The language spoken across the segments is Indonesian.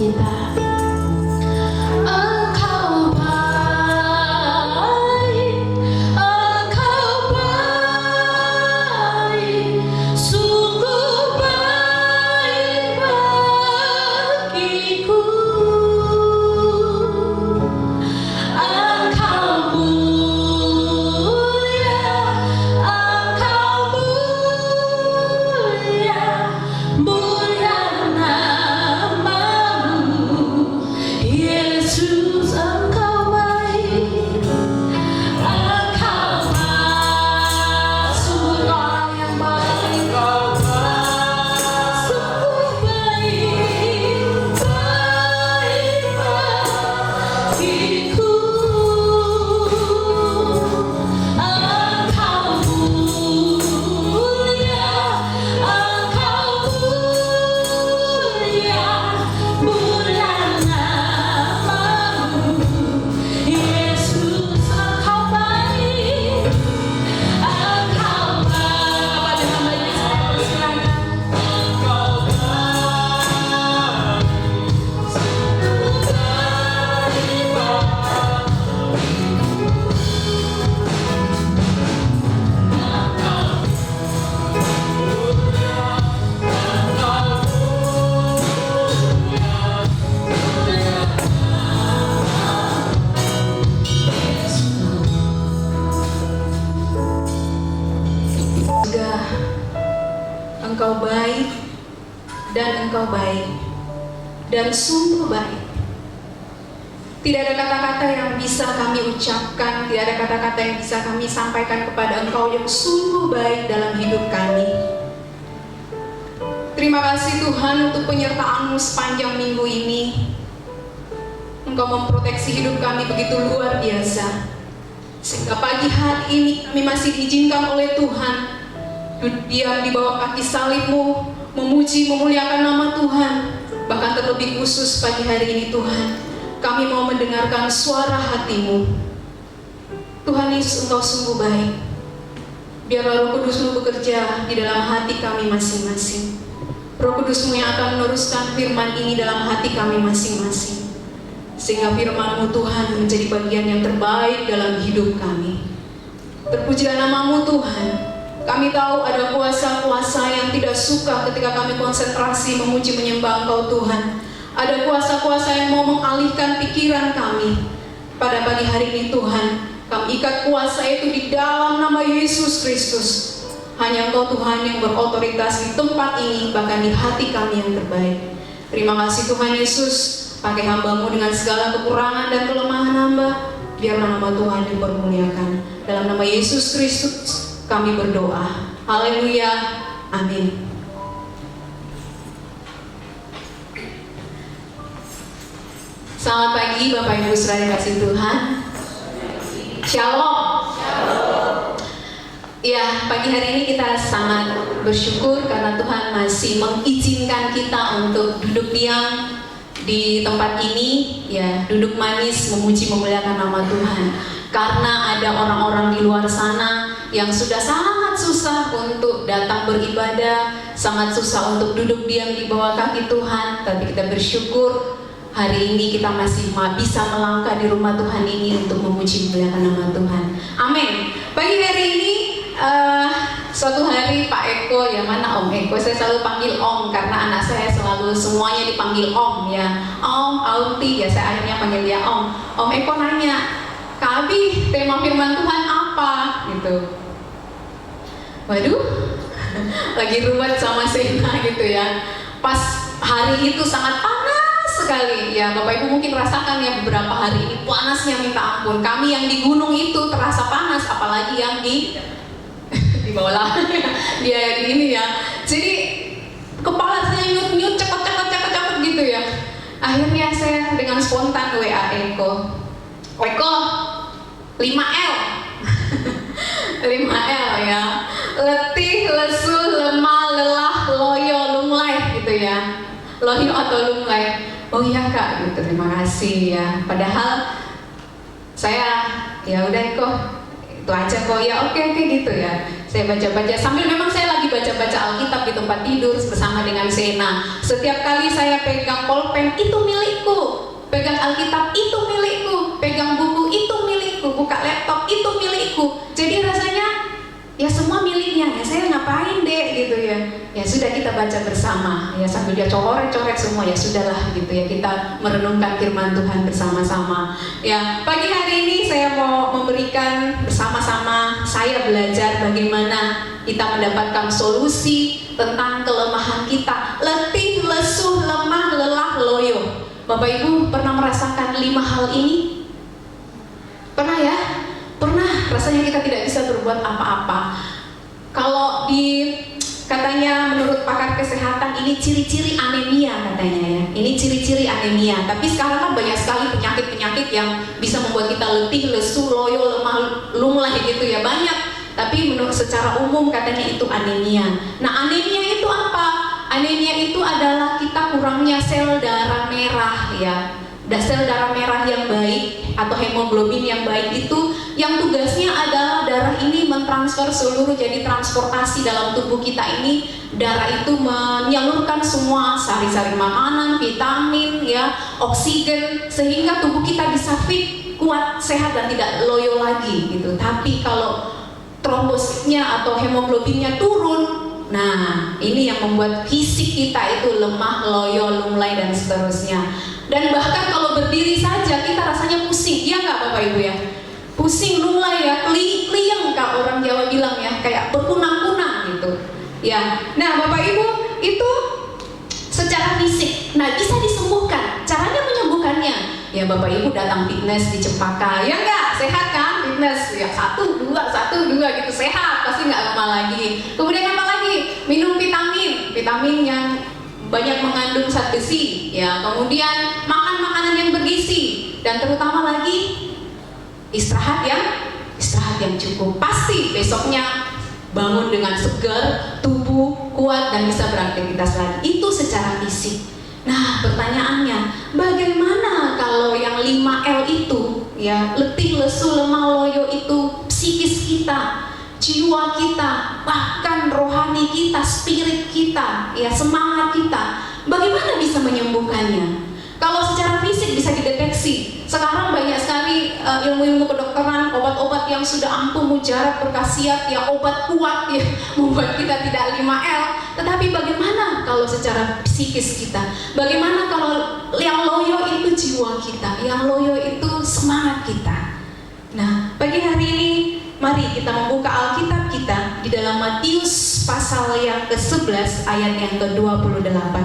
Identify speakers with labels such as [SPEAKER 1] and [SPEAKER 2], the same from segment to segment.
[SPEAKER 1] kita. Engkau baik dan Engkau baik dan sungguh baik. Tidak ada kata-kata yang bisa kami ucapkan, tidak ada kata-kata yang bisa kami sampaikan kepada Engkau yang sungguh baik dalam hidup kami. Terima kasih Tuhan untuk penyertaan-Mu sepanjang minggu ini. Engkau memproteksi hidup kami begitu luar biasa, sehingga pagi hari ini kami masih diizinkan oleh Tuhan diam di bawah kaki salib-Mu, memuji, memuliakan nama Tuhan. Bahkan terlebih khusus pagi hari ini Tuhan, kami mau mendengarkan suara hati-Mu. Tuhan Yesus, Engkau sungguh baik. Biarlah Roh Kudus-Mu bekerja di dalam hati kami masing-masing. Roh Kudus-Mu yang akan meneruskan firman ini dalam hati kami masing-masing, sehingga firman-Mu Tuhan menjadi bagian yang terbaik dalam hidup kami. Terpujilah nama-Mu Tuhan. Kami tahu ada kuasa-kuasa yang tidak suka ketika kami konsentrasi memuji menyembah Engkau Tuhan. Ada kuasa-kuasa yang mau mengalihkan pikiran kami. Pada pagi hari ini Tuhan, kami ikat kuasa itu di dalam nama Yesus Kristus. Hanya Engkau Tuhan yang berotoritas di tempat ini, bahkan di hati kami yang terbaik. Terima kasih Tuhan Yesus, pakai hamba-Mu dengan segala kekurangan dan kelemahan hamba. Biarlah nama Tuhan dipermuliakan. Dalam nama Yesus Kristus kami berdoa. Haleluya. Amin. Selamat pagi Bapak Ibu saudara kasih Tuhan. Shalom. Ya, pagi hari ini kita sangat bersyukur karena Tuhan masih mengizinkan kita untuk duduk diam di tempat ini, ya, duduk manis memuji memuliakan nama Tuhan. Karena ada orang-orang di luar sana yang sudah sangat susah untuk datang beribadah, sangat susah untuk duduk diam di bawah kaki Tuhan. Tapi kita bersyukur hari ini kita masih bisa melangkah di rumah Tuhan ini untuk memuji memuliakan nama Tuhan. Amin. Pagi hari ini suatu hari Pak Eko, ya mana Om Eko, saya selalu panggil Om karena anak saya selalu semuanya dipanggil Om, ya Om, Auti, ya saya akhirnya panggil dia Om. Om Eko nanya, Kak Abi, tema firman Tuhan apa? Gitu. Waduh, lagi ruwet sama Sena gitu ya. Pas hari itu sangat panas sekali. Ya Bapak Ibu mungkin rasakan ya beberapa hari ini panasnya minta ampun. Kami yang di gunung itu terasa panas, apalagi yang di bawah lahan dia di ini ya. Jadi kepala saya nyut-nyut, cepet gitu ya. Akhirnya saya dengan spontan WA Eko. Eko, 5L 5L ya. Letih, lesu, lemah, lelah, loyo, lunglai gitu ya. Loyo atau lunglai. Oh iya Kak, gitu. Terima kasih ya. Padahal saya ya udah Eko, itu aja kok ya. Oke gitu ya. Saya baca-baca sambil memang saya lagi baca-baca Alkitab di tempat tidur bersama dengan Sena. Setiap kali saya pegang pulpen, itu milikku. Pegang Alkitab, itu milikku. Pegang buku, itu milikku. Buka laptop, itu milikku. Jadi rasanya ya semua miliknya, ya saya ngapain dek gitu ya. Ya sudah, kita baca bersama ya, sambil dia coret-coret semua, ya sudahlah gitu ya, kita merenungkan firman Tuhan bersama-sama. Ya, pagi hari ini saya mau memberikan bersama-sama, saya belajar bagaimana kita mendapatkan solusi tentang kelemahan kita. Letih, lesuh, lemah, lelah, loyo. Bapak Ibu pernah merasakan 5 hal ini? Pernah ya? Pernah, rasanya kita tidak bisa berbuat apa-apa. Kalau katanya menurut pakar kesehatan, ini ciri-ciri anemia katanya ya. Ini ciri-ciri anemia. Tapi sekarang kan banyak sekali penyakit-penyakit yang bisa membuat kita letih, lesu, loyo, lemah, lunglai gitu ya, banyak. Tapi menurut secara umum katanya itu anemia. Nah, anemia itu apa? Anemia itu adalah kita kurangnya sel darah merah ya. Sel darah merah yang baik atau hemoglobin yang baik itu yang tugasnya adalah darah ini mentransfer seluruh, jadi transportasi dalam tubuh kita ini, darah itu menyalurkan semua sari-sari makanan, vitamin ya, oksigen, sehingga tubuh kita bisa fit, kuat, sehat dan tidak loyo lagi gitu. Tapi kalau trombositnya atau hemoglobinnya turun, nah ini yang membuat fisik kita itu lemah, loyo, lunglai dan seterusnya. Dan bahkan kalau berdiri saja kita rasanya pusing, iya nggak Bapak Ibu ya? Pusing, lunglai ya, kliyeng kak orang Jawa bilang ya, kayak berkunang-kunang gitu. Ya, nah Bapak Ibu itu secara fisik, nah bisa disembuhkan. Caranya menyembuhkannya, ya Bapak Ibu datang fitness di Cempaka, ya nggak? Sehat kan fitness? Ya 1, 2 gitu, sehat, pasti nggak lama lagi. Kemudian apa lagi? Minum vitamin yang banyak mengandung zat besi, ya. Kemudian makan makanan yang bergizi, dan terutama lagi istirahat yang cukup. Pasti besoknya bangun dengan segar, tubuh kuat dan bisa beraktivitas lagi. Itu secara fisik. Nah, pertanyaannya, bagaimana kalau yang 5L itu, ya, letih, lesu, lemah, loyo itu psikis kita, jiwa kita, bahkan rohani kita, spirit kita, ya semangat kita. Bagaimana bisa menyembuhkannya? Kalau secara fisik bisa dideteksi. Sekarang banyak sekali ilmu-ilmu kedokteran, obat-obat yang sudah ampuh, mujarab, berkhasiat, ya obat kuat ya membuat kita tidak 5L. Tetapi bagaimana kalau secara psikis kita? Bagaimana kalau yang loyo itu jiwa kita, yang loyo itu semangat kita? Nah, pagi hari ini mari kita membuka Alkitab kita di dalam Matius pasal yang ke-11 ayat yang ke-28.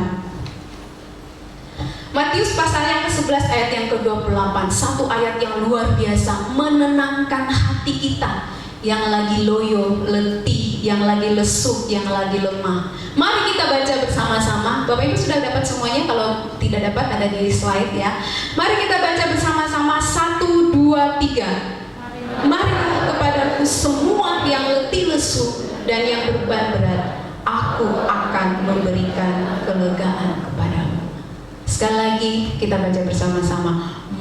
[SPEAKER 1] Matius pasal yang ke-11 ayat yang ke-28, satu ayat yang luar biasa, menenangkan hati kita yang lagi loyo, letih, yang lagi lesu, yang lagi lemah. Mari kita baca bersama-sama. Bapak Ibu sudah dapat semuanya? Kalau tidak dapat ada di slide ya. Mari kita baca bersama-sama, 1, 2, 3. Marilah kepadaku semua yang letih lesu dan yang beban berat, aku akan memberikan kelegaan kepadamu. Sekali lagi kita baca bersama-sama.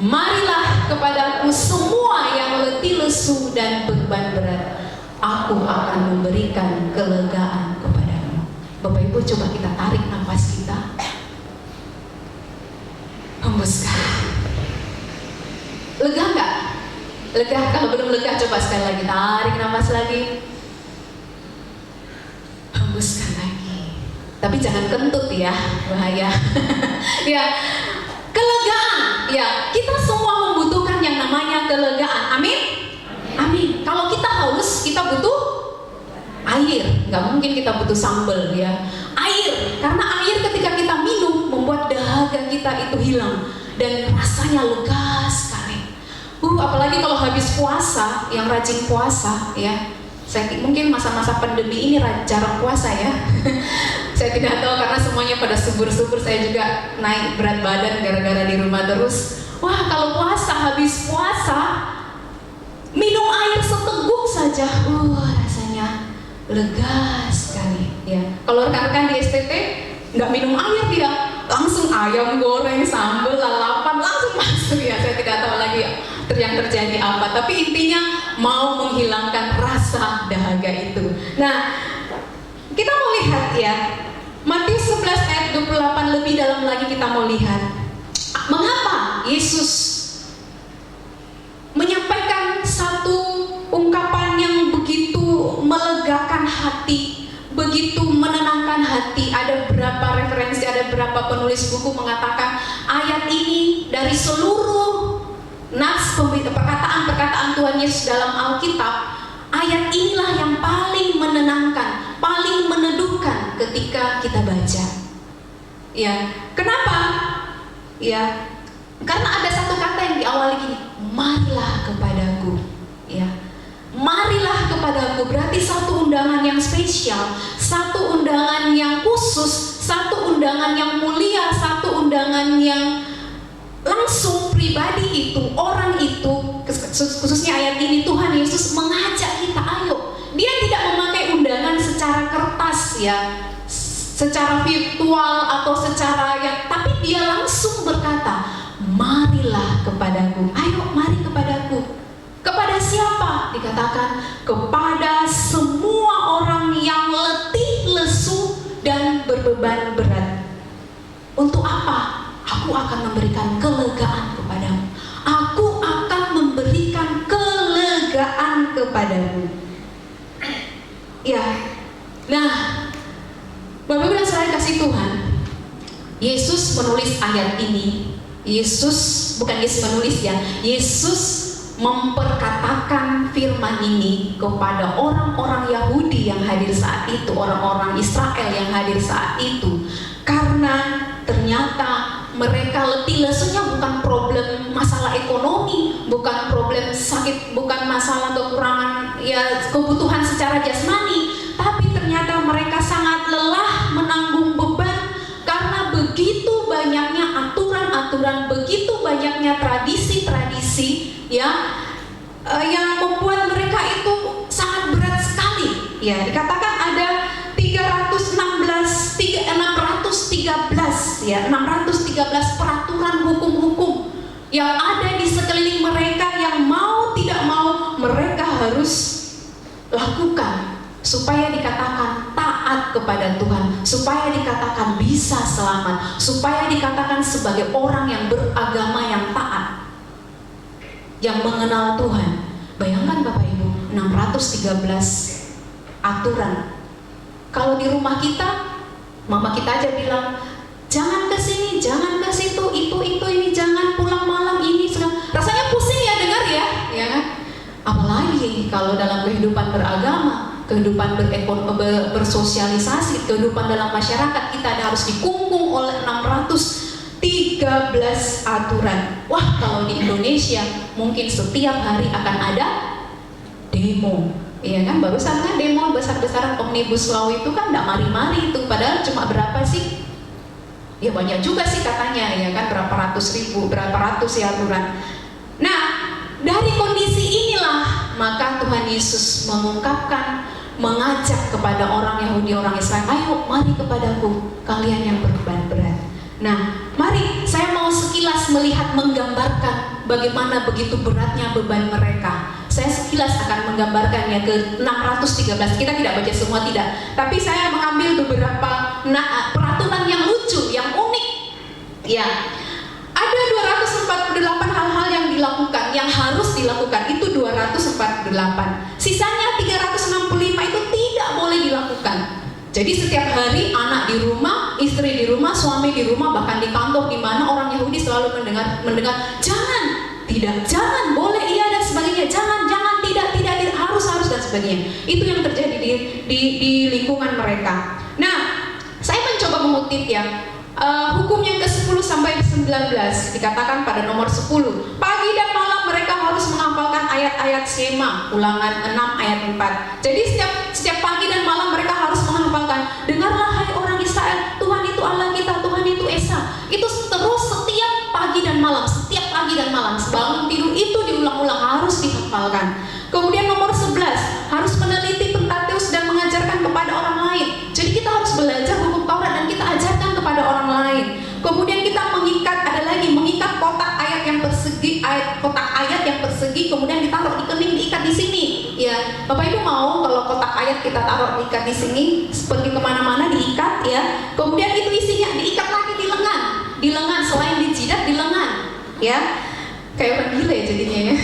[SPEAKER 1] Marilah kepadaku semua yang letih lesu dan beban berat, aku akan memberikan kelegaan kepadamu. Bapak Ibu coba kita tarik nafas kita, hembuskan. Lega nggak? Lega. Kalau belum lega coba sekali lagi, tarik nafas lagi, hembuskan lagi. Tapi jangan kentut ya, bahaya. Ya, kelegaan. Ya, kita semua membutuhkan yang namanya kelegaan. Amin. Amin. Kalau kita haus, kita butuh air. Nggak mungkin kita butuh sambal ya. Air, karena air ketika kita minum membuat dahaga kita itu hilang dan rasanya lega sekali. Apalagi kalau habis puasa, yang rajin puasa ya. Saya mungkin masa-masa pandemi ini jarang puasa ya. Saya tidak tahu karena semuanya pada subur-subur. Saya juga naik berat badan gara-gara di rumah terus. Wah, kalau puasa, habis puasa minum air seteguk saja, rasanya lega sekali ya. Kalau rekan-rekan di STT nggak minum air dia, langsung ayam goreng, sambal, lalapan langsung masuk ya. Saya tidak tahu lagi yang terjadi apa, tapi intinya mau menghilangkan rasa dahaga itu. Nah, kita mau mau lihat ya, Matius 11 ayat 28 lebih dalam lagi kita mau lihat. Mengapa Yesus menyampaikan satu ungkapan yang begitu melegakan hati, begitu menenangkan hati. Ada berapa referensi, ada berapa penulis buku mengatakan ayat ini dari seluruh nas perkataan-perkataan Tuhan Yesus dalam Alkitab, ayat inilah yang paling menenangkan, paling meneduhkan ketika kita baca. Ya, kenapa? Ya, karena ada satu kata yang diawali gini, marilah kepadaku. Ya, marilah kepadaku berarti satu undangan yang spesial, satu undangan yang khusus, satu undangan yang mulia, satu undangan yang langsung pribadi itu, orang itu, khususnya ayat ini Tuhan Yesus mengajak kita, ayo. Dia tidak memakai undangan secara kertas ya, secara virtual atau secara yang, tapi dia langsung berkata, marilah kepadaku, ayo mari kepadaku. Kepada siapa? Dikatakan kepada semua orang yang letih, lesu dan berbeban berat. Untuk apa? Aku akan memberikan kelegaan kepadamu. Aku akan memberikan kelegaan kepadamu. Ya, nah, Bapak Ibu dan Saudara kasih Tuhan, Yesus menulis ayat ini. Bukan Yesus menulis ya, Yesus memperkatakan firman ini kepada orang-orang Yahudi yang hadir saat itu, orang-orang Israel yang hadir saat itu, karena ternyata mereka letih lesunya bukan problem masalah ekonomi, bukan problem sakit, bukan masalah kekurangan ya kebutuhan secara jasmani, tapi ternyata mereka sangat lelah menanggung beban karena begitu banyaknya aturan-aturan, begitu banyaknya tradisi-tradisi ya yang membuat mereka itu sangat berat sekali. Ya, dikatakan ada 613 peraturan hukum-hukum yang ada di sekeliling mereka, yang mau tidak mau mereka harus lakukan supaya dikatakan taat kepada Tuhan, supaya dikatakan bisa selamat, supaya dikatakan sebagai orang yang beragama yang taat, yang mengenal Tuhan. Bayangkan Bapak Ibu, 613 aturan. Kalau di rumah kita, mama kita aja bilang, jangan ke sini, jangan ke situ, itu ini, jangan pulang malam ini. Rasanya pusing ya dengar ya kan? Apalagi kalau dalam kehidupan beragama, kehidupan bersosialisasi, kehidupan dalam masyarakat, kita harus dikungkung oleh 613 aturan. Wah, kalau di Indonesia mungkin setiap hari akan ada demo. Iya kan, barusan kan demo besar-besaran Omnibus Law itu kan tidak mari-mari itu, padahal cuma berapa sih? Ya banyak juga sih katanya, ya kan, berapa ratus ribu, berapa ratus ya aturan. Nah, dari kondisi inilah maka Tuhan Yesus mengajak kepada orang Yahudi, orang Israel, ayo mari kepadaku kalian yang berbeban berat. Nah, mari saya mau sekilas melihat, menggambarkan bagaimana begitu beratnya beban mereka. Saya sekilas akan menggambarkannya ke 613. Kita tidak baca semua, tidak. Tapi saya mengambil beberapa peraturan yang lucu, yang unik. Ya, ada 248 hal-hal yang dilakukan, yang harus dilakukan. Itu 248. Sisanya 365 itu tidak boleh dilakukan. Jadi setiap hari anak di rumah, istri di rumah, suami di rumah, bahkan di kantor, di mana orang Yahudi selalu mendengar jangan, tidak, jangan, boleh, iya dan sebagainya, jangan, tidak, harus dan sebagainya. Itu yang terjadi di lingkungan mereka. Nah, saya mencoba mengutip ya hukum yang ke-10 sampai 19 dikatakan pada nomor 10. Pagi dan malam mereka harus menghafalkan ayat-ayat Shema, Ulangan 6 ayat 4. Jadi setiap pagi dan malam mereka harus menghafalkan, dengarlah hai orang Israel, Tuhan itu Allah kita, Tuhan itu Esa. Itu terus setiap pagi dan malam, bangun tidur itu diulang-ulang, harus dihafalkan. Kemudian nomor 11, harus meneliti Pentateus dan mengajarkan kepada orang lain. Jadi kita harus belajar hukum Taurat dan kita ajarkan kepada orang lain. Kemudian kita mengikat kotak ayat yang persegi, kemudian ditaruh di kening, diikat di sini. Ya, Bapak Ibu mau kalau kotak ayat kita taruh diikat di sini, pergi kemana-mana diikat ya. Kemudian itu isinya diikat lagi di lengan selain di jidat di lengan ya. Kayak orang gila ya jadinya ya.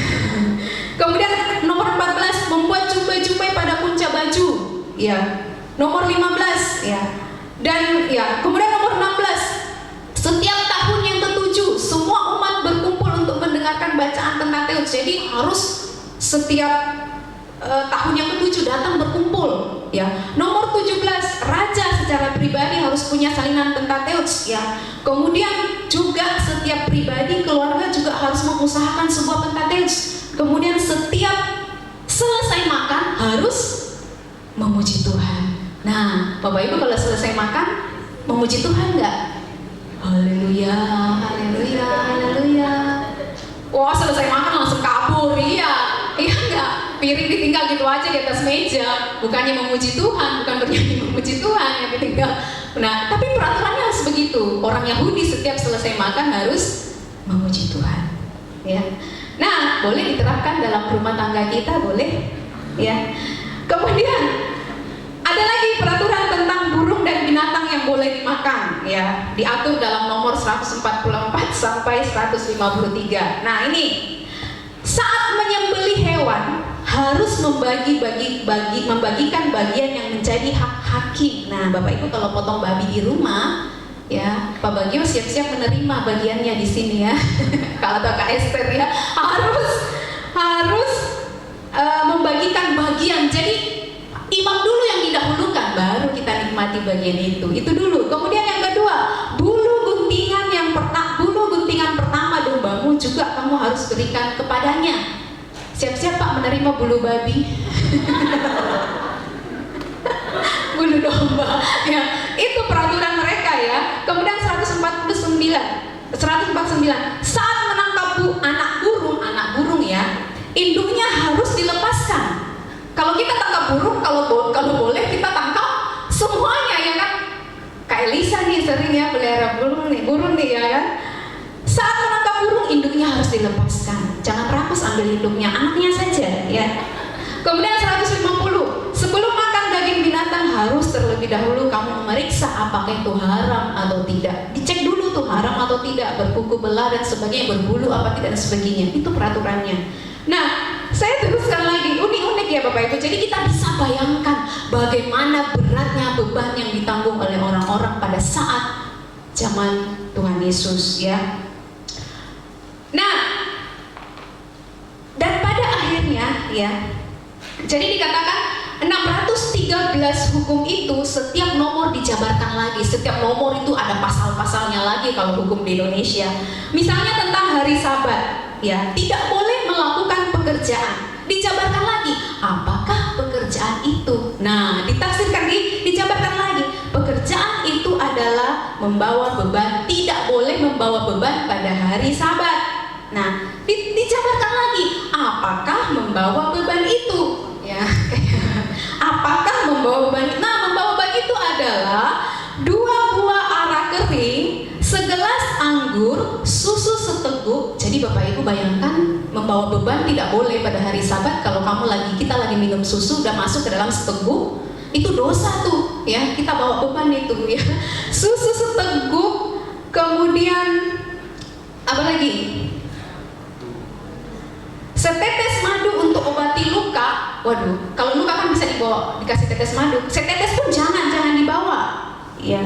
[SPEAKER 1] Kemudian nomor 14 membuat jubah-jubah pada punca baju ya. Nomor 15 ya. Dan ya, kemudian nomor 16 setiap tahun yang ke-7 semua umat berkumpul untuk mendengarkan bacaan Pentateus. Jadi harus setiap tahun yang ke-7 datang berkumpul ya. Nomor 17 raja secara pribadi harus punya salinan Pentateus ya. Kemudian juga setiap pribadi keluarga juga harus mengusahakan sebuah Pentateus. Kemudian setiap selesai makan harus memuji Tuhan. Nah, Bapak Ibu kalau selesai makan memuji Tuhan nggak? Haleluya, haleluya, haleluya. Wah, selesai makan langsung kabur, iya nggak? Piring ditinggal gitu aja di atas meja, bukannya memuji Tuhan, bukan bernyanyi memuji Tuhan yang ditinggal. Nah, tapi peraturannya harus begitu. Orang Yahudi setiap selesai makan harus memuji Tuhan, ya. Nah, boleh diterapkan dalam rumah tangga kita, boleh, ya. Kemudian ada lagi peraturan tentang burung dan binatang yang boleh dimakan, ya. Diatur dalam nomor 144 sampai 153. Nah, ini saat menyembelih hewan harus membagikan bagian yang menjadi hak hakim. Nah, Bapak Ibu kalau potong babi di rumah, ya, Pak Bagio siap-siap menerima bagiannya di sini ya. Kalau Kak Esther ya, harus membagikan bagian. Jadi imam dulu yang didahulukan, baru kita nikmati bagian itu. Itu dulu. Kemudian yang kedua, bulu guntingan pertama dombamu juga kamu harus berikan kepadanya. Siap-siap Pak menerima bulu babi. Bulu domba ya, itu peraturan mereka ya. Kemudian 149 saat menangkap anak burung ya, induknya harus dilepaskan. Kalau kita tangkap burung, kalau boleh kita tangkap semuanya ya kan. Kayak Lisa nih sering ya pelihara burung nih ya kan. Saat menangkap burung, induknya harus dilepaskan. Jangan rakus ambil induknya, anaknya saja ya. Kemudian 150, sebelum makan daging binatang harus terlebih dahulu kamu memeriksa apakah itu haram atau tidak. Dicek dulu tuh haram atau tidak, berkuku belah dan sebagainya, berbulu apa tidak dan sebagainya. Itu peraturannya. Nah, saya teruskan lagi, unik-unik ya Bapak Ibu. Jadi kita bisa bayangkan bagaimana beratnya beban yang ditanggung oleh orang-orang pada saat zaman Tuhan Yesus ya. Nah, dan pada akhirnya ya, jadi dikatakan 613 hukum itu setiap nomor dijabarkan lagi. Setiap nomor itu ada pasal-pasalnya lagi kalau hukum di Indonesia. Misalnya tentang hari Sabat ya, tidak boleh melakukan pekerjaan. Dijabarkan lagi, apakah pekerjaan itu? Nah, ditafsirkan dijabarkan lagi. Pekerjaan itu adalah membawa beban, tidak boleh membawa beban pada hari Sabat. Nah, dijabarkan lagi, apakah membawa beban itu? Ya, apakah membawa beban? Nah, membawa beban itu adalah 2 buah ara kering, segelas anggur, susu seteguk. Jadi Bapak Ibu bayangkan, membawa beban tidak boleh pada hari Sabat. Kalau kita lagi minum susu udah masuk ke dalam seteguk, itu dosa tuh ya, kita bawa beban itu ya. Susu seteguk, kemudian apa lagi? Setetes madu untuk obati luka. Waduh, kalau luka kan bisa dikasih tetes madu. Setetes pun jangan dibawa. Ya.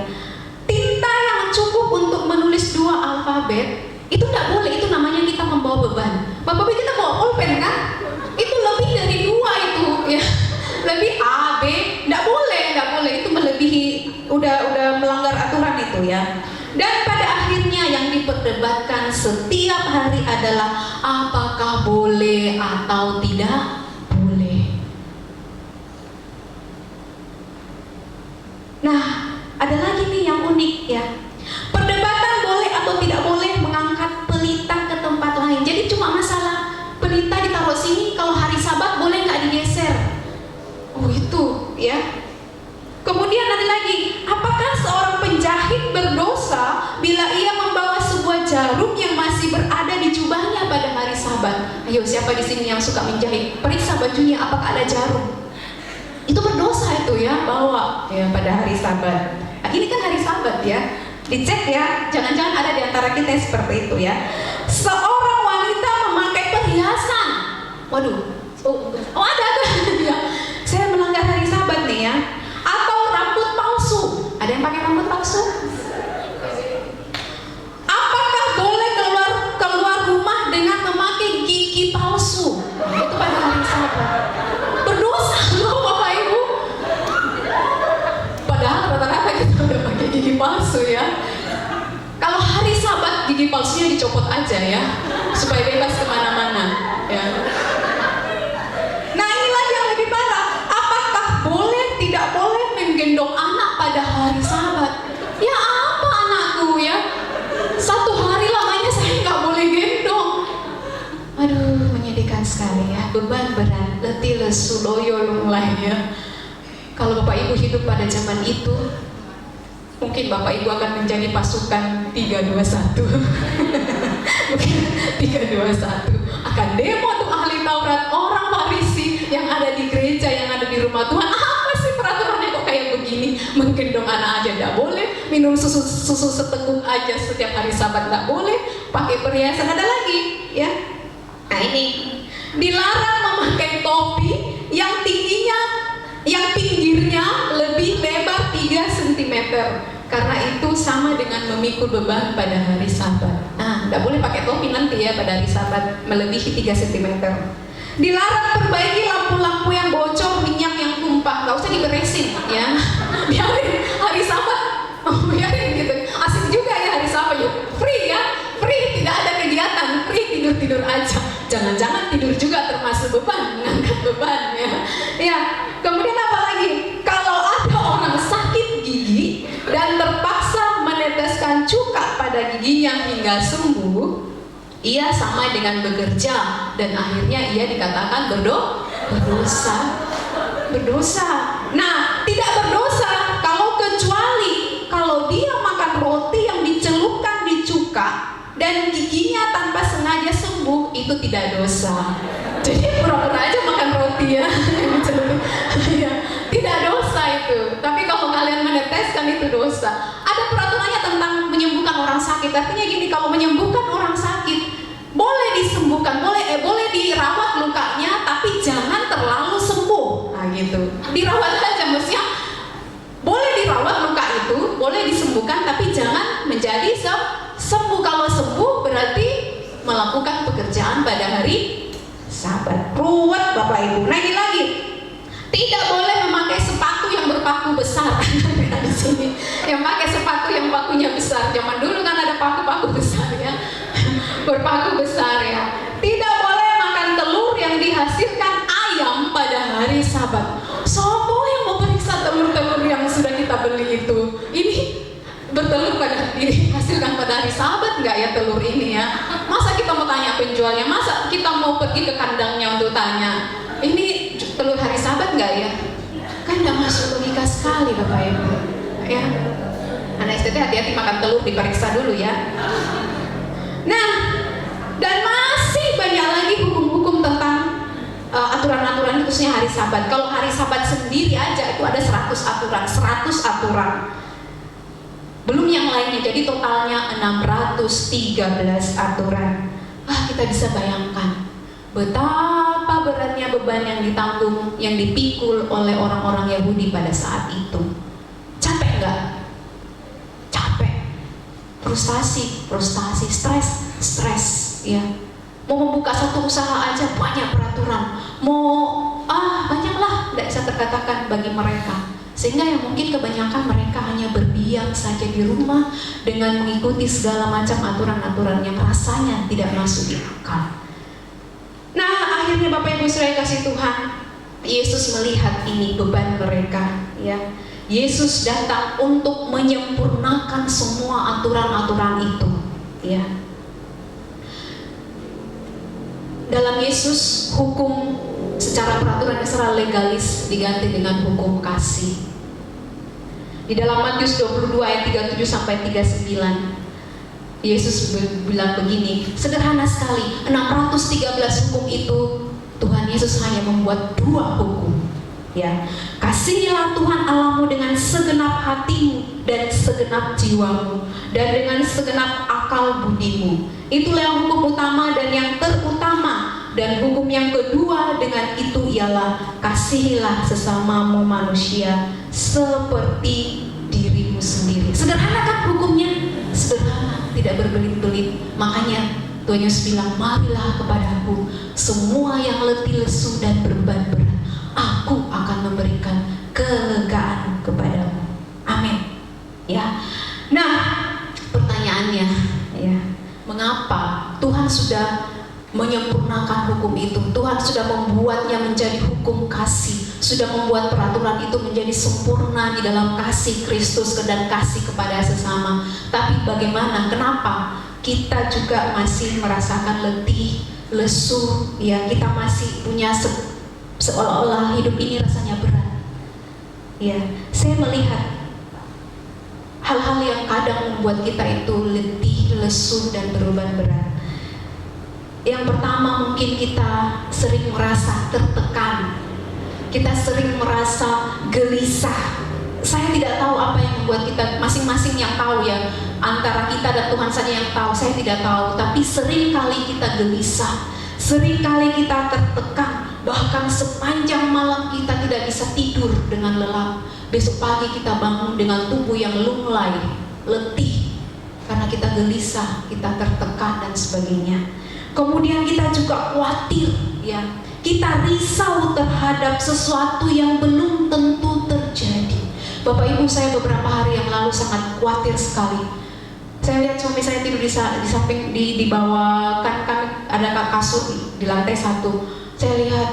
[SPEAKER 1] Tinta yang cukup untuk menulis 2 alfabet itu tidak boleh. Itu namanya kita membawa beban. Bapak kita bawa pulpen kan? Itu lebih dari 2 itu. Ya. Lebih A, B, tidak boleh. Itu melebihi, udah melanggar aturan itu ya. Dan pada akhirnya yang diperdebatkan setiap hari adalah apakah boleh atau tidak boleh. Nah, ada lagi nih yang unik ya. Perdebatan boleh atau tidak boleh mengangkat pelita ke tempat lain. Jadi cuma masalah pelita ditaruh sini, kalau hari Sabat boleh nggak digeser? Oh itu ya. Kemudian ada lagi, apakah seorang penjahit berdosa bila ia membawa sebuah jarum yang masih berada di jubahnya pada hari Sabat? Ayo, siapa di sini yang suka menjahit? Periksa bajunya, apakah ada jarum? Itu berdosa itu ya, bawa ya pada hari Sabat. Nah, ini kan hari Sabat ya. Dicek ya, jangan-jangan ada di antara kita yang seperti itu ya. Seorang wanita memakai perhiasan. Waduh, ada ya. Saya melanggar hari Sabat nih ya. Atau rambut palsu. Ada yang pakai rambut palsu? Apakah boleh keluar rumah dengan memakai gigi palsu? Itu pada hari Sabat. Berdosa loh Bapak Ibu. Padahal rata-rata kita udah pakai gigi palsu ya. Kalau hari Sabat gigi palsunya dicopot aja ya, supaya bebas kemana-mana ya. Nah inilah yang lebih parah. Apakah boleh tidak boleh menggendong anak pada hari Sabat? Ya apa anakku ya? 1 hari lamanya saya nggak boleh gendong. Aduh, menyedihkan sekali ya. Beban berat, letih lesu, loyo lunglai ya. Kalau Bapak Ibu hidup pada zaman itu, mungkin Bapak Ibu akan menjadi pasukan 321. Mungkin 321 akan demo tuh ahli Taurat, orang Farisi yang ada di gereja, yang ada di rumah Tuhan. Apa sih peraturannya kok kayak begini? Menggendong anak aja tidak boleh, minum susu seteguk aja setiap hari Sabat tidak boleh, pakai perhiasan ada lagi ya. Nah ini dilarang memakai topi yang pinggirnya lebih lebar 3 cm. Karena itu sama dengan memikul beban pada hari Sabat. Nah, tidak boleh pakai topi nanti ya pada hari Sabat melebihi 3 cm. Dilarang perbaiki lampu-lampu yang bocor, minyak yang tumpah, nggak usah diberesin ya. Biarin hari Sabat, biarin gitu. Asik juga ya hari Sabat ya, free ya, free, tidak ada kegiatan, free tidur aja. Jangan-jangan tidur juga termasuk beban, mengangkat beban ya. Ya, kemudian apa lagi? Kalau ada orang sakit gigi dan terpaksa meneteskan cuka pada giginya hingga sembuh, ia sama dengan bekerja dan akhirnya ia dikatakan berdosa. Nah, tidak berdosa kecuali kalau dia makan roti yang dicelupkan di cuka dan giginya tanpa sengaja sembuh, itu tidak dosa. Jadi pura-pura aja makan roti ya, tidak dosa itu. Tapi kalau kalian meneteskan itu dosa. Ada peraturannya tentang menyembuhkan orang sakit. Artinya gini, kalau menyembuhkan orang sakit boleh disembuhkan, boleh dirawat lukanya, tapi jangan terlalu sembuh. Nah gitu, dirawat aja, maksudnya boleh dirawat luka itu, boleh disembuhkan, tapi jangan menjadi sembuh. Kalau sembuh berarti melakukan pekerjaan pada hari Sabat. Ruwet Bapak Ibu. Nah ini lagi, tidak boleh memakai sepatu yang berpaku besar. Di sini yang pakai sepatu yang pakunya besar. Zaman dulu kan ada paku-paku besar ya, berpaku besar ya. Tidak boleh makan telur yang dihasilkan ayam pada hari Sabat. Sopo yang mau periksa telur-telur yang sudah kita beli itu? Ini bertelur dihasilkan pada hari Sabat nggak ya telur ini ya? Masa kita mau tanya penjualnya? Masa kita mau pergi ke kandangnya untuk tanya, ini telur hari Sabat nggak ya? Kan nggak masuk logika sekali Bapak Ibu ya. Anak STT hati-hati makan telur, diperiksa dulu ya. Nah, dan masih banyak lagi hukum-hukum tentang aturan-aturan khususnya hari Sabat. Kalau hari Sabat sendiri aja itu ada 100 aturan. Belum yang lainnya, jadi totalnya 613 aturan. Kita bisa bayangkan betapa beratnya beban yang ditanggung, yang dipikul oleh orang-orang Yahudi pada saat itu. Capek nggak? Capek. Frustasi, stres ya. Mau membuka satu usaha aja banyak peraturan. Banyaklah, tidak bisa terkatakan bagi mereka. Sehingga yang mungkin kebanyakan mereka hanya berdiam saja di rumah dengan mengikuti segala macam aturan-aturan yang rasanya tidak masuk di akal. Nah, akhirnya Bapak Ibu Saudara kasih Tuhan, Yesus melihat ini beban mereka, ya. Yesus datang untuk menyempurnakan semua aturan-aturan itu, ya. Dalam Yesus, hukum secara peraturan secara legalis diganti dengan hukum kasih. Di dalam Matius 22 ayat 37 sampai 39, Yesus bilang begini, sederhana sekali, 613 hukum itu Tuhan Yesus hanya membuat 2 hukum, ya. Kasihilah Tuhan Allahmu dengan segenap hatimu dan segenap jiwamu dan dengan segenap akal budimu. Itulah yang hukum utama dan yang terutama. Dan hukum yang kedua dengan itu ialah kasihilah sesamamu manusia seperti dirimu sendiri. Sederhana kan hukumnya? Sederhana, tidak berbelit-belit. Makanya Tuhan Yesus bilang, marilah kepadaku semua yang letih lesu dan beban berat, aku akan memberikan kelegaan kepadamu. Amin. Ya. Nah, pertanyaannya, ya, mengapa Tuhan sudah menyempurnakan hukum itu? Tuhan sudah membuatnya menjadi hukum kasih, sudah membuat peraturan itu menjadi sempurna di dalam kasih Kristus dan kasih kepada sesama. Tapi bagaimana? Kenapa kita juga masih merasakan letih, lesu? Ya, kita masih punya seolah-olah hidup ini rasanya berat. Ya, saya melihat hal-hal yang kadang membuat kita itu letih, lesu dan beban berat. Yang pertama, mungkin kita sering merasa tertekan, kita sering merasa gelisah. Saya tidak tahu apa yang membuat kita, masing-masing yang tahu ya, antara kita dan Tuhan saja yang tahu, saya tidak tahu. Tapi sering kali kita gelisah, sering kali kita tertekan, bahkan sepanjang malam kita tidak bisa tidur dengan lelap. Besok pagi kita bangun dengan tubuh yang lunglai, letih, karena kita gelisah, kita tertekan dan sebagainya. Kemudian kita juga khawatir, ya. Kita risau terhadap sesuatu yang belum tentu terjadi. Bapak Ibu, saya beberapa hari yang lalu sangat khawatir sekali. Saya lihat suami saya tidur di samping, di bawah, kan ada kasur di lantai 1. Saya lihat,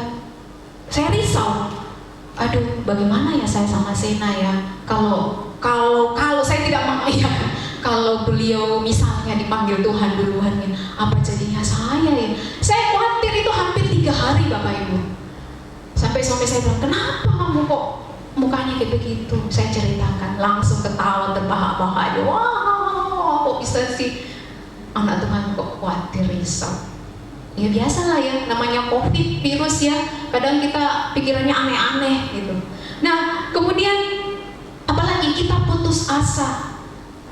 [SPEAKER 1] saya risau. Aduh, bagaimana ya saya sama Sena ya? Kalau saya tidak mengayak. Kalau beliau misalnya dipanggil Tuhan duluan ya, apa jadinya saya ya? Saya khawatir itu hampir 3 hari Bapak Ibu. Sampai suami saya bilang, kenapa kamu kok mukanya kayak begitu? Saya ceritakan, langsung ketawa terbahak-bahak. Wah, kok bisa sih anak Tuhan kok khawatir, risau. Ya biasalah ya, namanya COVID, virus ya. Kadang kita pikirannya aneh-aneh gitu. Nah, kemudian apalagi kita putus asa.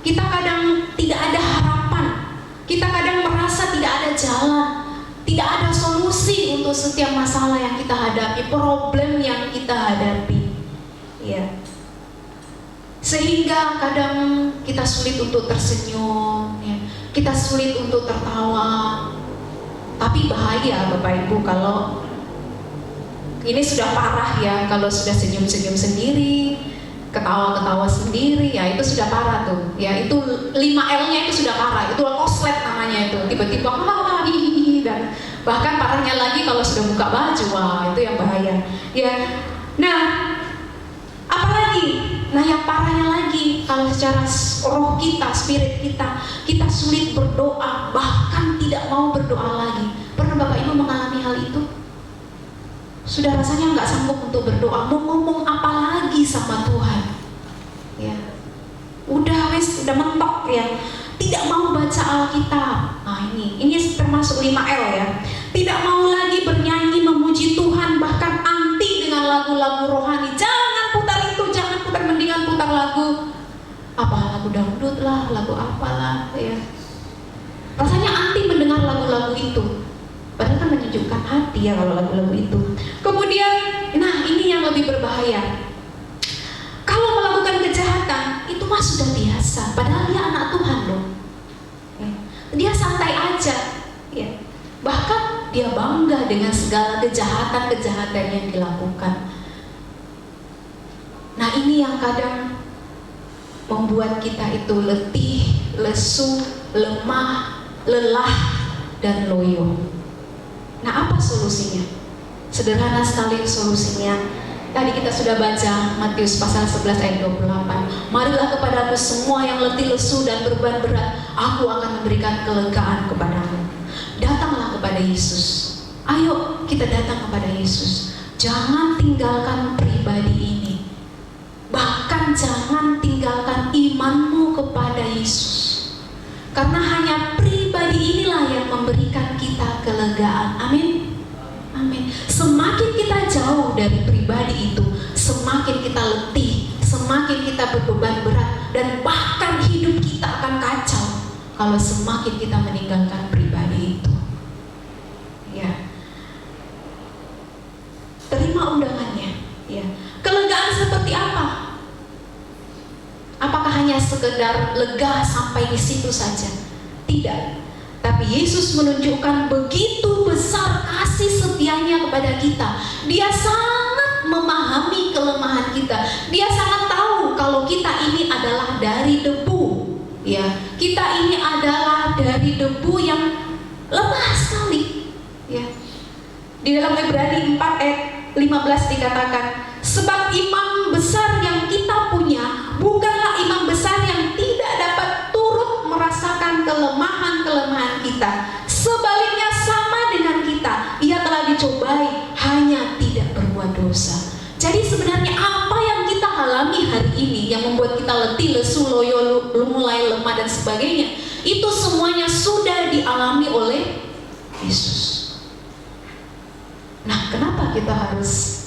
[SPEAKER 1] Kita kadang tidak ada harapan, kita kadang merasa tidak ada jalan, tidak ada solusi untuk setiap masalah yang kita hadapi, problem yang kita hadapi, ya. Sehingga kadang kita sulit untuk tersenyum, ya. Kita sulit untuk tertawa. Tapi bahaya Bapak Ibu kalau ini sudah parah ya, kalau sudah senyum-senyum sendiri, ketawa-ketawa sendiri, ya itu sudah parah tuh. Ya itu 5L-nya itu sudah parah. Itu koslet namanya itu. Tiba-tiba hihihi, dan bahkan parahnya lagi kalau sudah buka baju, wah itu yang bahaya. Ya. Nah, apalagi? Nah, yang parahnya lagi kalau secara roh kita, spirit kita sulit berdoa, bahkan tidak mau berdoa lagi. Pernah Bapak Ibu mengalami hal itu? Sudah rasanya nggak sanggup untuk berdoa, mau ngomong apa lagi sama Tuhan, ya udah mentok ya, tidak mau baca Alkitab. Nah ini termasuk 5L ya, tidak mau lagi bernyanyi memuji Tuhan, bahkan anti dengan lagu-lagu rohani. Jangan putar itu, jangan putar, mendingan putar lagu lagu dangdut lah, lagu apalah ya. Rasanya anti mendengar lagu-lagu itu. Padahal kan menyejukkan hati ya kalau lagu-lagu itu. Kemudian, nah ini yang lebih berbahaya. Kalau melakukan kejahatan, itu mah sudah biasa. Padahal dia anak Tuhan loh. Ya. Dia santai aja. Ya. Bahkan dia bangga dengan segala kejahatan-kejahatan yang dilakukan. Nah ini yang kadang membuat kita itu letih, lesu, lemah, lelah, dan loyo. Nah apa solusinya? Sederhana sekali solusinya. Tadi kita sudah baca Matius pasal 11 ayat 28. Marilah kepadaku semua yang letih lesu dan beban berat, aku akan memberikan kelegaan kepadamu. Datanglah kepada Yesus. Ayo kita datang kepada Yesus. Jangan tinggalkan pribadi ini. Bahkan jangan tinggalkan imanmu kepada Yesus. Karena hanya pribadi inilah yang memberikan kita kelegaan. Amin. Amin. Semakin kita jauh dari pribadi itu, semakin kita letih, semakin kita berbeban berat, dan bahkan hidup kita akan kacau kalau semakin kita meninggalkan pribadi itu. Ya, terima undangannya. Ya, kelegaan seperti apa? Apakah hanya sekedar lega sampai di situ saja? Tidak. Tapi Yesus menunjukkan begitu besar kasih setianya kepada kita. Dia sangat memahami kelemahan kita. Dia sangat tahu kalau kita ini adalah dari debu. Ya, kita ini adalah dari debu yang lemah sekali. Ya. Di dalam Ibrani 4 ayat 15 dikatakan, sebab imam besar yang kita punya bukanlah imam besar yang tidak dapat turut merasakan kelemahan-kelemahan kita. Sebaliknya sama dengan kita, ia telah dicobai, hanya tidak berbuat dosa. Jadi sebenarnya apa yang kita alami hari ini yang membuat kita letih, lesu, loyo, mulai lemah dan sebagainya, itu semuanya sudah dialami oleh Yesus. Nah, kenapa kita harus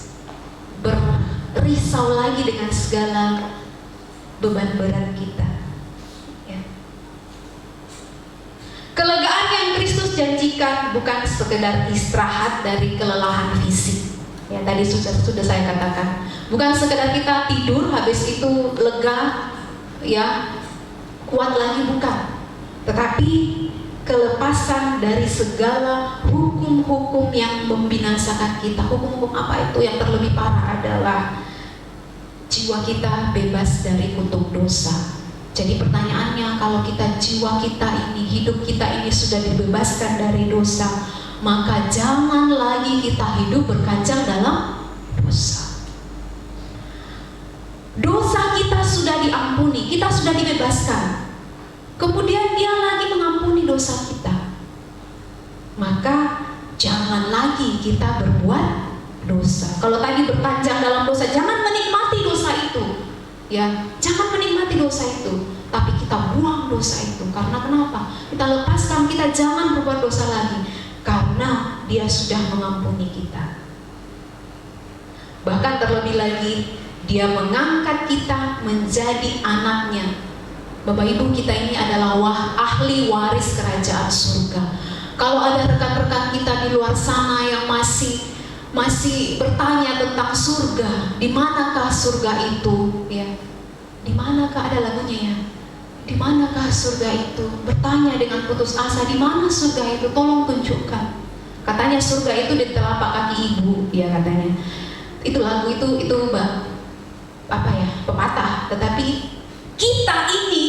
[SPEAKER 1] berisau lagi dengan segala beban berat kita? Ya. Kelegaan yang Kristus janjikan bukan sekedar istirahat dari kelelahan fisik. Ya, tadi sudah saya katakan, bukan sekedar kita tidur habis itu lega, ya, kuat lagi, bukan. Tetapi kelepasan dari segala hukum-hukum yang membinasakan kita. Hukum-hukum apa itu? Yang terlebih parah adalah jiwa kita bebas dari kutuk dosa. Jadi pertanyaannya, kalau jiwa kita ini, hidup kita ini sudah dibebaskan dari dosa, maka jangan lagi kita hidup berkacang dalam dosa. Dosa kita sudah diampuni, kita sudah dibebaskan. Kemudian dia lagi mengampuni dosa kita, maka jangan lagi kita berbuat dosa. Kalau tadi berpanjang dalam dosa, jangan menikmati dosa itu, ya, jangan menikmati dosa itu, tapi kita buang dosa itu. Karena kenapa? Kita lepaskan, kita jangan berbuat dosa lagi, karena dia sudah mengampuni kita. Bahkan terlebih lagi, dia mengangkat kita menjadi anaknya. Bapak Ibu, kita ini adalah ahli waris kerajaan surga. Kalau ada rekan-rekan kita di luar sana yang masih bertanya tentang surga, di manakah surga itu? Ya, di manakah, ada lagunya ya? Di manakah surga itu? Bertanya dengan putus asa, di mana surga itu? Tolong tunjukkan. Katanya surga itu di telapak kaki ibu, ya katanya. Itu lagu itu pepatah. Tetapi kita ini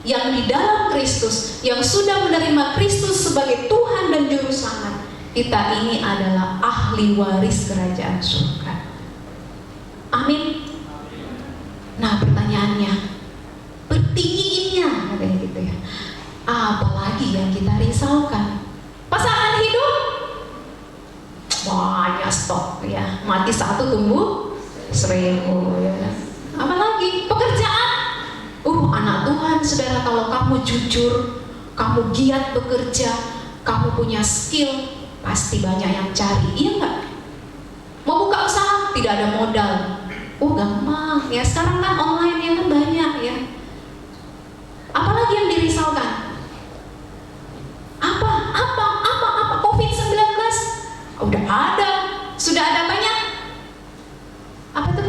[SPEAKER 1] yang di dalam Kristus, yang sudah menerima Kristus sebagai Tuhan dan Juru Selamat, kita ini adalah ahli waris kerajaan surga. Amin. Nah, pertanyaannya, bertingginya katanya gitu ya, apalagi yang kita risaukan? Pasangan hidup? Wah, stop ya, mati satu tumbuh 1000 ya. Apalagi pekerjaan? Anak Tuhan, saudara, kalau kamu jujur, kamu giat bekerja, kamu punya skill, pasti banyak yang cari, iya nggak? Mau buka usaha, tidak ada modal, gampang ya. Sekarang kan online ya, kan banyak ya. Apalagi yang dirisaukan? Apa? COVID-19 udah ada, sudah ada banyak. Apa tuh?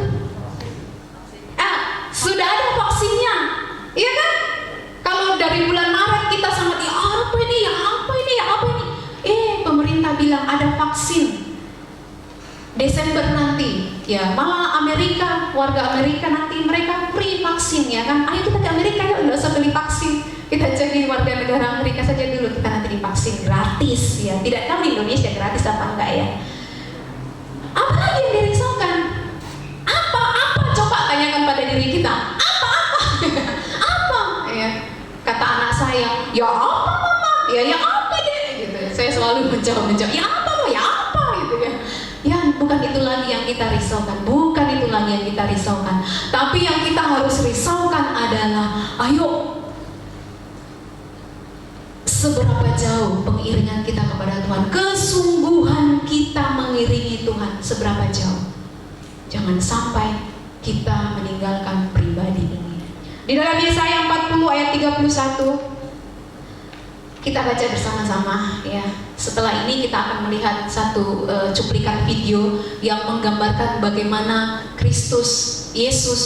[SPEAKER 1] Sudah ada vaksinnya, iya kan? Kalau dari bulan Maret kita sangat apa ini? Pemerintah bilang ada vaksin Desember nanti, ya. Malah warga Amerika nanti mereka free vaksin, ya kan? Ayo kita ke Amerika, yuk, nggak usah beli vaksin. Kita jadi warga negara Amerika saja dulu, kita nanti divaksin gratis, ya. Tidak tahu di Indonesia gratis apa enggak ya? Apa lagi yang dirisaukan? Apa? Coba tanyakan pada diri kita. Apa? Ya. Kata anak saya, ya apa mama? Ya apa deh? Gitu. Saya selalu menjawab, ya apa mama? Ya apa? Gitu ya. Ya, bukan itu lagi yang kita risaukan. Tapi yang kita harus risaukan adalah, ayo, seberapa jauh pengiringan kita kepada Tuhan, kesungguhan kita mengiringi Tuhan, seberapa jauh? Jangan sampai kita meninggalkan pribadi ini. Di dalam Yesaya 40 ayat 31, kita baca bersama-sama ya. Setelah ini kita akan melihat satu cuplikan video yang menggambarkan bagaimana Yesus,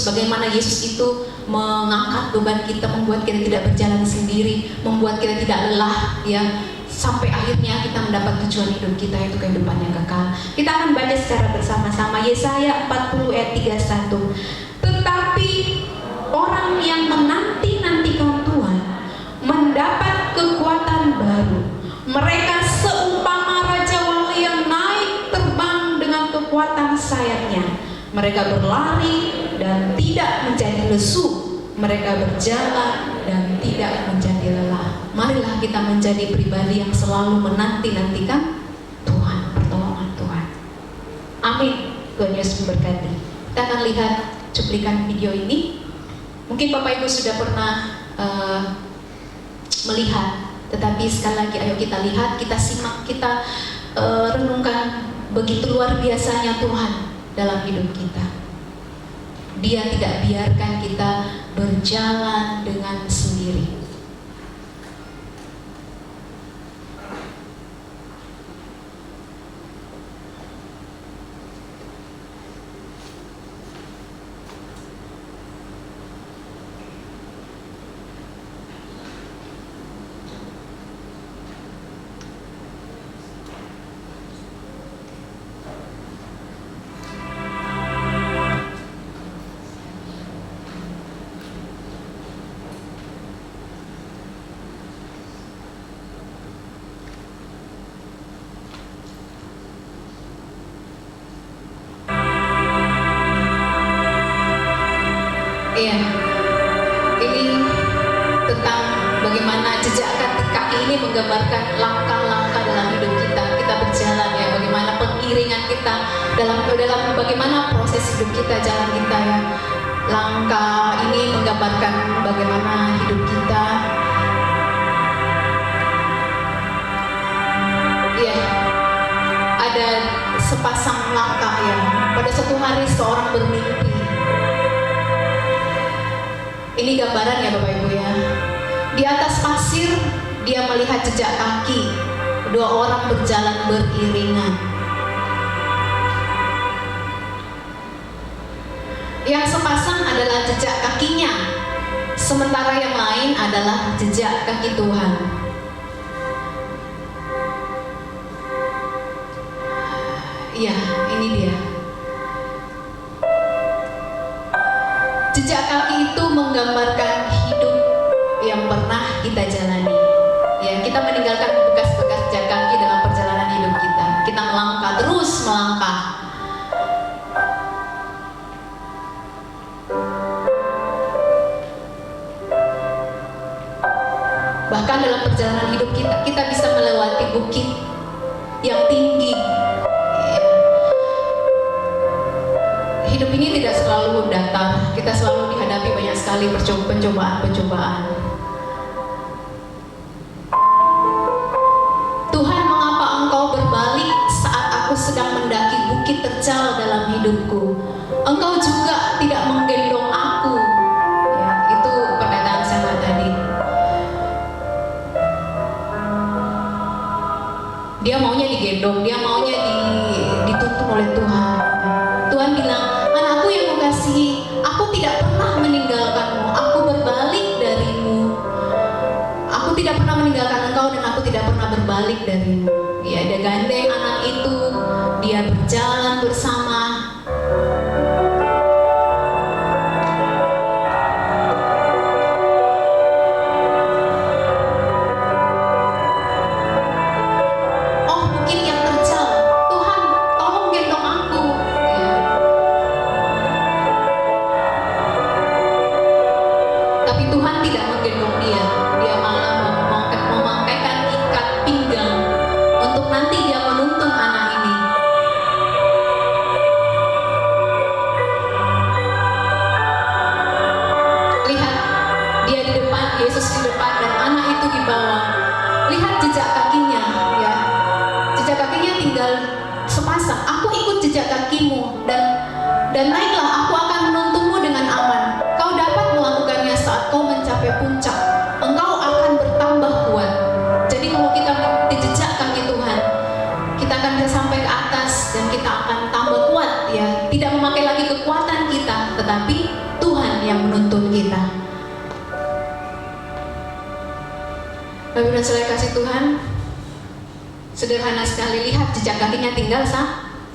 [SPEAKER 1] bagaimana Yesus itu mengangkat beban kita, membuat kita tidak berjalan sendiri, membuat kita tidak lelah ya, sampai akhirnya kita mendapat tujuan hidup kita, yaitu kehidupan yang kekal. Kita akan baca secara bersama-sama Yesaya 40 ayat 31. Tetapi orang yang menanti-nantikan Tuhan mendapat kekuatan baru. Mereka seumpama raja wali yang naik terbang dengan kekuatan sayapnya. Mereka berlari dan tidak menjadi lesu. Mereka berjalan dan tidak menjadi lelah. Marilah kita menjadi pribadi yang selalu menanti-nantikan Tuhan, pertolongan Tuhan. Amin. Tuhan Yesus memberkati. Kita akan lihat cuplikan video ini. Mungkin Bapak Ibu sudah pernah melihat, tetapi sekali lagi ayo kita lihat, kita simak, kita renungkan begitu luar biasanya Tuhan dalam hidup kita. Dia tidak biarkan kita berjalan dengan sendiri. Iya, ini tentang bagaimana jejak kaki ini menggambarkan langkah-langkah dalam hidup kita. Kita berjalan ya, bagaimana pengiringan kita dalam bagaimana proses hidup kita, jalan kita ya. Langkah ini menggambarkan bagaimana hidup kita. Iya, ada sepasang langkah ya. Pada suatu hari seorang bermimpi. Ini gambaran ya Bapak Ibu ya. Di atas pasir dia melihat jejak kaki dua orang berjalan beriringan. Yang sepasang adalah jejak kakinya, sementara yang lain adalah jejak kaki Tuhan. Iya, ini dia. Jejak kaki itu menggambarkan hidup yang pernah kita jalani. Ya, kita meninggalkan bekas-bekas jejak kaki dalam perjalanan hidup kita. Kita melangkah, terus melangkah. Bahkan dalam perjalanan hidup kita bisa melewati bukit yang tinggi. Hidup ini tidak selalu datar, kita selalu dihadapi banyak sekali pencobaan-pencobaan. Tuhan, mengapa Engkau berbalik saat aku sedang mendaki bukit terjal dalam hidupku? Engkau juga tidak menggendong aku. Ya, itu perkataan saya tadi. Dia maunya digendong, dia maunya dituntun oleh Tuhan. Tuhan bilang, anakku yang kukasihi, aku tidak pernah meninggalkanmu, aku berbalik darimu. Aku tidak pernah meninggalkan engkau dan aku tidak pernah berbalik darimu. Dia ada gandeng anak itu, dia berjalan bersama. Dan Dan naiklah, aku akan menuntunmu dengan aman. Kau dapat melakukannya saat kau mencapai puncak. Engkau akan bertambah kuat. Jadi kalau kita mengikuti jejak kaki Tuhan, kita akan bisa sampai ke atas dan kita akan tambah kuat, ya. Tidak memakai lagi kekuatan kita, tetapi Tuhan yang menuntun kita. Bapak dan saudara kasih Tuhan, sederhana sekali, lihat jejak kakinya tinggal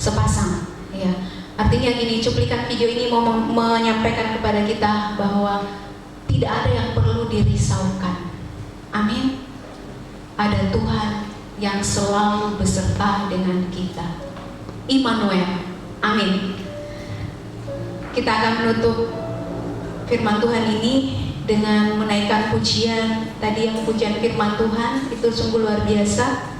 [SPEAKER 1] sepasang, ya. Artinya gini, cuplikan video ini mau menyampaikan kepada kita bahwa tidak ada yang perlu dirisaukan. Amin. Ada Tuhan yang selalu beserta dengan kita. Immanuel. Amin. Kita akan menutup firman Tuhan ini dengan menaikkan pujian. Tadi yang pujian firman Tuhan itu sungguh luar biasa.